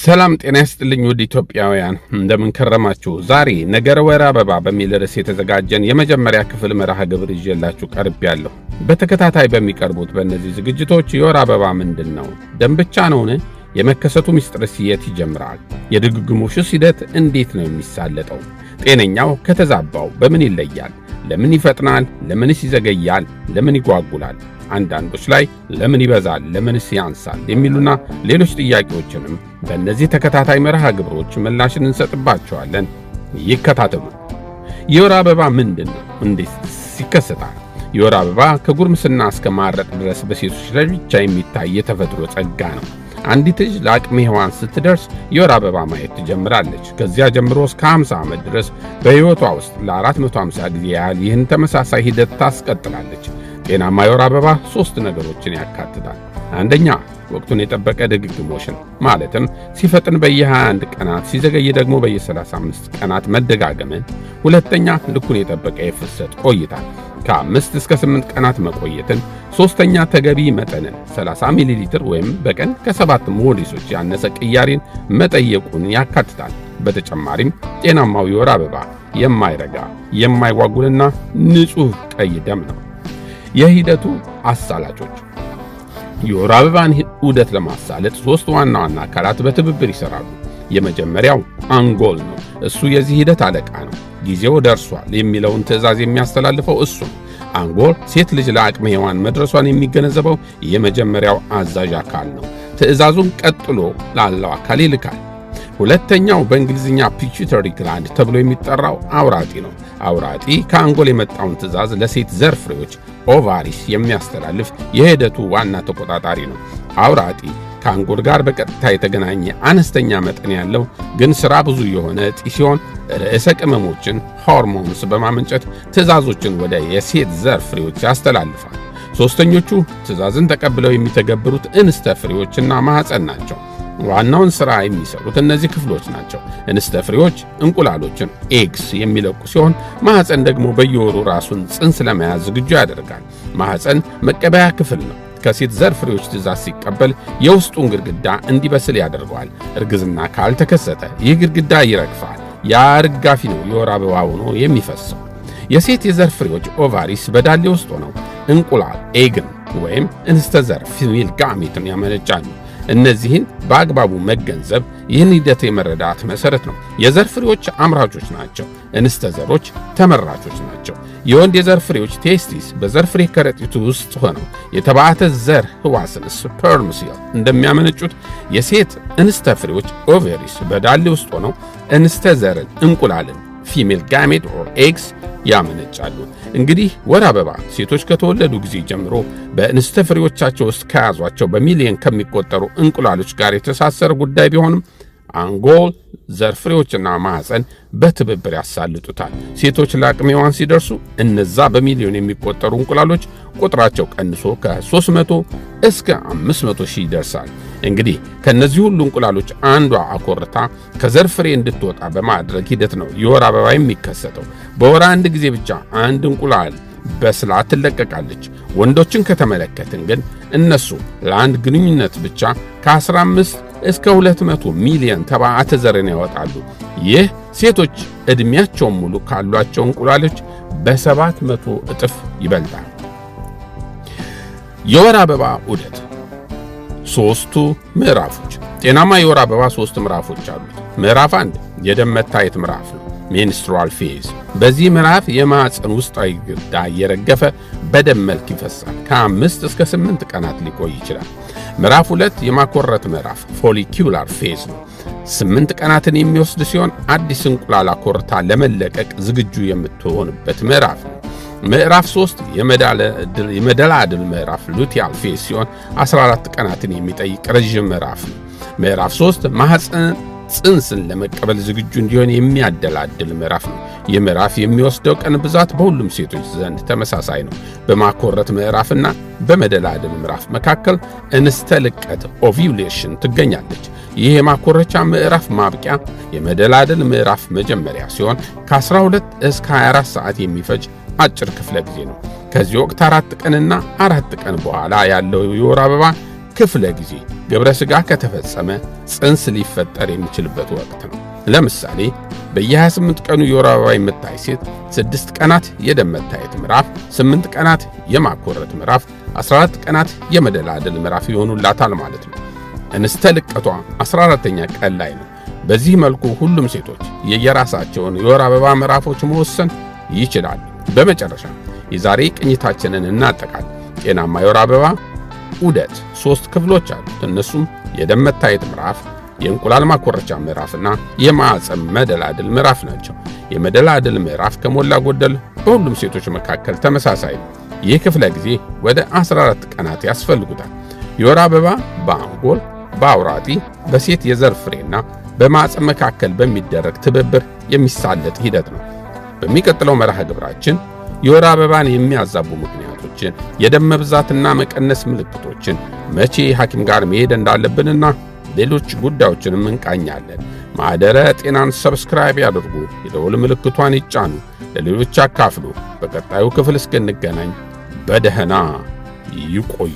ሰላም ጤና ይስጥልኝ ውድ ኢትዮጵያውያን እንደምን ከረማችሁ። ዛሬ ነገረ ወር አበባ በሚል ርዕስ የተዘጋጀን የመጀመሪያ ክፍል መርሃ ግብር ይዤላችሁ ቀርቤያለሁ። በተከታታይ በሚቀርቡት በእነዚህ ዝግጅቶች የወር አበባ ምንድነው? ደም ብቻ ነውን? የመከሰቱ ምስጢርስ የት ይጀምራል? የድግግሞሽስ ሂደት እንዴት ነው የሚሳለጠው? ጤነኛው ከተዛባው በምን ይለያል? ለምን ይፈጥናል? ለምንስ ይዘገያል? ለምን ይጓጉላል? አንዳንዶች ላይ ለምን ይበዛል ለምንስ ያንሳል የሚሉና ሌሎች ጥያቄዎችንም በእነዚህ ተከታታይ መርሃ ግብሮች ምላሽን እንሰጥባቸዋለን። ይከታተሉ። የወር አበባ ምንድነው? እንዴትስ ይከሰታል? የወር አበባ ከጉርምስና እስከ ማረጥ ድረስ በሴቶች ላይ ብቻ የሚታይ የተፈጥሮ ጸጋ ነው። አንዲት ልጅ ለአቅመ ሔዋን ስትደርስ የወር አበባ ማየት ትጀምራለች። ከዚያ ጀምሮ እስከ 50 ዓመት ድረስ በሕይወቷ ውስጥ ለ450 ጊዜ ያህል ይህን ተመሳሳይ ሂደት ታስቀጥላለች። ጤናማ የወር አበባ 3 ነገሮችን ያካትታል። አንደኛ፣ ወቅቱን የጠበቀ ድግግሞሽን ማለትም ሲፈጥን በየ21 ቀናት ሲዘገይ ደግሞ በየ35 ቀናት መደጋገምን። ሁለተኛ፣ ልኩን የጠበቀ የፍሰት ቆይታ ከ5 እስከ 8 ቀናት መቆየትን። ሶስተኛ፣ ተገቢ መጠንን 30 ሚሊ ሊትር ወይም በቀን ከ7 ሞዴሶች ያነሰ ቅያሬን መጠየቁን ያካትታል። በተጨማሪም ጤናማው የወር አበባ የማይረጋ የማይጓጉልና ንጹህ ቀይ ደም ነው። የሂደቱ አሳላጮች የወር አበባን ዑደት ለማሳለጥ 3 ዋና ዋና አካላት በትብብር ይሰራሉ። የመጀመሪያው አንጎል ነው። እሱ የዚህ ሂደት አለቃ ነው። ጊዜው ደርሷል የሚለውን ትዕዛዝ የሚያስተላልፈው እሱ ነው። አንጎል ሴት ልጅ ለአቅመ ሔዋን መድረሷን የሚገነዘበው የመጀመሪያው አዛዥ አካል ነው። ትዕዛዙን ቀጥሎ ላለው አካል ይልካል። ሁለተኛው በእንግሊዝኛ ፒቱተሪ ግላንድ ተብሎ የሚጠራው አውራጢ ነው። አውራጢ ከአንጎል የመጣውን ትዕዛዝ ለሴት ዘር ፍሬዎች ኦቫሪስ የሚያስተላልፍ የሂደቱ ዋና ተቆጣጣሪ ነው። አውራጢ ከአንጎል ጋር በቀጥታ የተገናኘ አነስተኛ መጠን ያለው ግን ሥራ ብዙ የሆነ እጢ ሲሆን ርዕሰ ቅመሞችን ሆርሞንስ በማመንጨት ትዕዛዞችን ወደ የሴት ዘር ፍሬዎች ያስተላልፋል። ሦስተኞቹ ትዕዛዝን ተቀብለው የሚተገብሩት እንስተ ፍሬዎችና ማኅፀን ናቸው። ዋናውን ሥራ የሚሰሩት እነዚህ ክፍሎች ናቸው። እንስተ ፍሬዎች እንቁላሎችን ኤግስ የሚለቁ ሲሆን ማኅፀን ደግሞ በየወሩ ራሱን ጽንስ ለመያዝ ዝግጁ ያደርጋል። ማኅፀን መቀበያ ክፍል ነው። ከሴት ዘር ፍሬዎች ትዕዛዝ ሲቀበል የውስጡን ግድግዳ እንዲበስል ያደርገዋል። እርግዝና ካልተከሰተ ይህ ግድግዳ ይረግፋል። ያ ርጋፊ ነው የወር አበባ ሆኖ የሚፈሰው። የሴት የዘር ፍሬዎች ኦቫሪስ በዳሌ ውስጥ ሆነው እንቁላል ኤግን ወይም እንስተ ዘር ፊሜል ጋሜትን ያመነጫሉ። እነዚህን በአግባቡ መገንዘብ ይህን ሂደት የመረዳት መሰረት ነው። የዘር ፍሬዎች አምራቾች ናቸው። እንስተ ዘሮች ተመራቾች ናቸው። የወንድ የዘር ፍሬዎች ቴስቲስ በዘር ፍሬ ከረጢቱ ውስጥ ሆነው የተባዕተ ዘር ህዋስን ስፐርም ሴል እንደሚያመነጩት የሴት እንስተ ፍሬዎች ኦቨሪስ በዳሌ ውስጥ ሆነው እንስተ ዘርን እንቁላልን ፊሜል ጋሜት ኦር ኤግስ ያመነጫሉ። እንግዲህ ወር አበባ ሴቶች ከተወለዱ ጊዜ ጀምሮ በእንስተ ፍሬዎቻቸው ውስጥ ከያዟቸው በሚሊዮን ከሚቆጠሩ እንቁላሎች ጋር የተሳሰረ ጉዳይ ቢሆንም አንጎል፣ ዘር ፍሬዎችና ማኅፀን በትብብር ያሳልጡታል። ሴቶች ለአቅመ ሔዋን ሲደርሱ እነዛ በሚሊዮን የሚቆጠሩ እንቁላሎች ቁጥራቸው ቀንሶ ከ300 እስከ 500 ሺህ ይደርሳል። እንግዲህ ከነዚህ ሁሉ እንቁላሎች አንዷ አኮርታ ከዘር ፍሬ እንድትወጣ በማድረግ ሂደት ነው የወር አበባ የሚከሰተው። በወር አንድ ጊዜ ብቻ አንድ እንቁላል በስላ ትለቀቃለች። ወንዶችን ከተመለከትን ግን እነሱ ለአንድ ግንኙነት ብቻ ከ15 እስከ 200 ሚሊዮን ተባዕተ ዘርን ያወጣሉ። ይህ ሴቶች ዕድሜያቸውን ሙሉ ካሏቸው እንቁላሎች በ700 እጥፍ ይበልጣል። የወር አበባ ዑደት 3 ምዕራፎች። ጤናማ የወር አበባ 3 ምዕራፎች አሉት። ምዕራፍ 1 የደም መታየት ምዕራፍ ነው፣ ሜንስትሩዋል ፌዝ። በዚህ ምዕራፍ የማኅፀን ውስጣዊ ግድግዳ እየረገፈ በደም መልክ ይፈሳል። ከ5 እስከ 8 ቀናት ሊቆይ ይችላል። ምዕራፍ 2 የማኮረት ምዕራፍ ፎሊኩላር ፌዝ ነው። 8 ቀናትን የሚወስድ ሲሆን አዲስ እንቁላል አኮርታ ለመለቀቅ ዝግጁ የምትሆንበት ምዕራፍ ነው። ምዕራፍ 3 የመደላድል ምዕራፍ ሉቲያል ፌዝ ሲሆን 14 ቀናትን የሚጠይቅ ረዥም ምዕራፍ ነው። ምዕራፍ 3 ማኅፀን ጽንስን ለመቀበል ዝግጁ እንዲሆን የሚያደላድል ምዕራፍ ነው። ይህ ምዕራፍ የሚወስደው ቀን ብዛት በሁሉም ሴቶች ዘንድ ተመሳሳይ ነው። በማኮረት ምዕራፍና በመደላድል ምዕራፍ መካከል እንስተ ልቀት ኦቪዩሌሽን ትገኛለች። ይህ የማኮረቻ ምዕራፍ ማብቂያ የመደላድል ምዕራፍ መጀመሪያ ሲሆን ከ12 እስከ 24 ሰዓት የሚፈጅ አጭር ክፍለ ጊዜ ነው። ከዚህ ወቅት 4 ቀንና 4 ቀን በኋላ ያለው የወር አበባ ክፍለ ጊዜ ግብረ ሥጋ ከተፈጸመ ጽንስ ሊፈጠር የሚችልበት ወቅት ነው። ለምሳሌ በየ28 ቀኑ የወር አበባ የምታይ ሴት 6 ቀናት የደም መታየት ምዕራፍ፣ 8 ቀናት የማኮረት ምዕራፍ፣ 14 ቀናት የመደላደል ምዕራፍ ይሆኑላታል ማለት ነው። እንስተ ልቀቷ 14ኛ ቀን ላይ ነው። በዚህ መልኩ ሁሉም ሴቶች የየራሳቸውን የወር አበባ ምዕራፎች መወሰን ይችላሉ። በመጨረሻ የዛሬ ቅኝታችንን እናጠቃል። ጤናማ የወር አበባ ዑደት 3 ክፍሎች አሉት። እነሱም የደም መታየት ምዕራፍ፣ የእንቁላል ማኮረቻ ምዕራፍና የማዕፀን መደላደል ምዕራፍ ናቸው። የመደላደል ምዕራፍ ከሞላ ጎደል በሁሉም ሴቶች መካከል ተመሳሳይ ነው። ይህ ክፍለ ጊዜ ወደ 14 ቀናት ያስፈልጉታል። የወር አበባ በአንጎል፣ በአውራጢ፣ በሴት የዘር ፍሬና በማዕፀን መካከል በሚደረግ ትብብር የሚሳለጥ ሂደት ነው። በሚቀጥለው መርሃ ግብራችን የወር አበባን የሚያዛቡ ምክንያቶችን፣ የደም መብዛትና መቀነስ ምልክቶችን፣ መቼ ሐኪም ጋር መሄድ እንዳለብንና ሌሎች ጉዳዮችንም እንቃኛለን። ማኅደረ ጤናን ሰብስክራይብ ያድርጉ፣ የደወል ምልክቷን ይጫኑ፣ ለሌሎች አካፍሉ። በቀጣዩ ክፍል እስክንገናኝ በደህና ይቆዩ።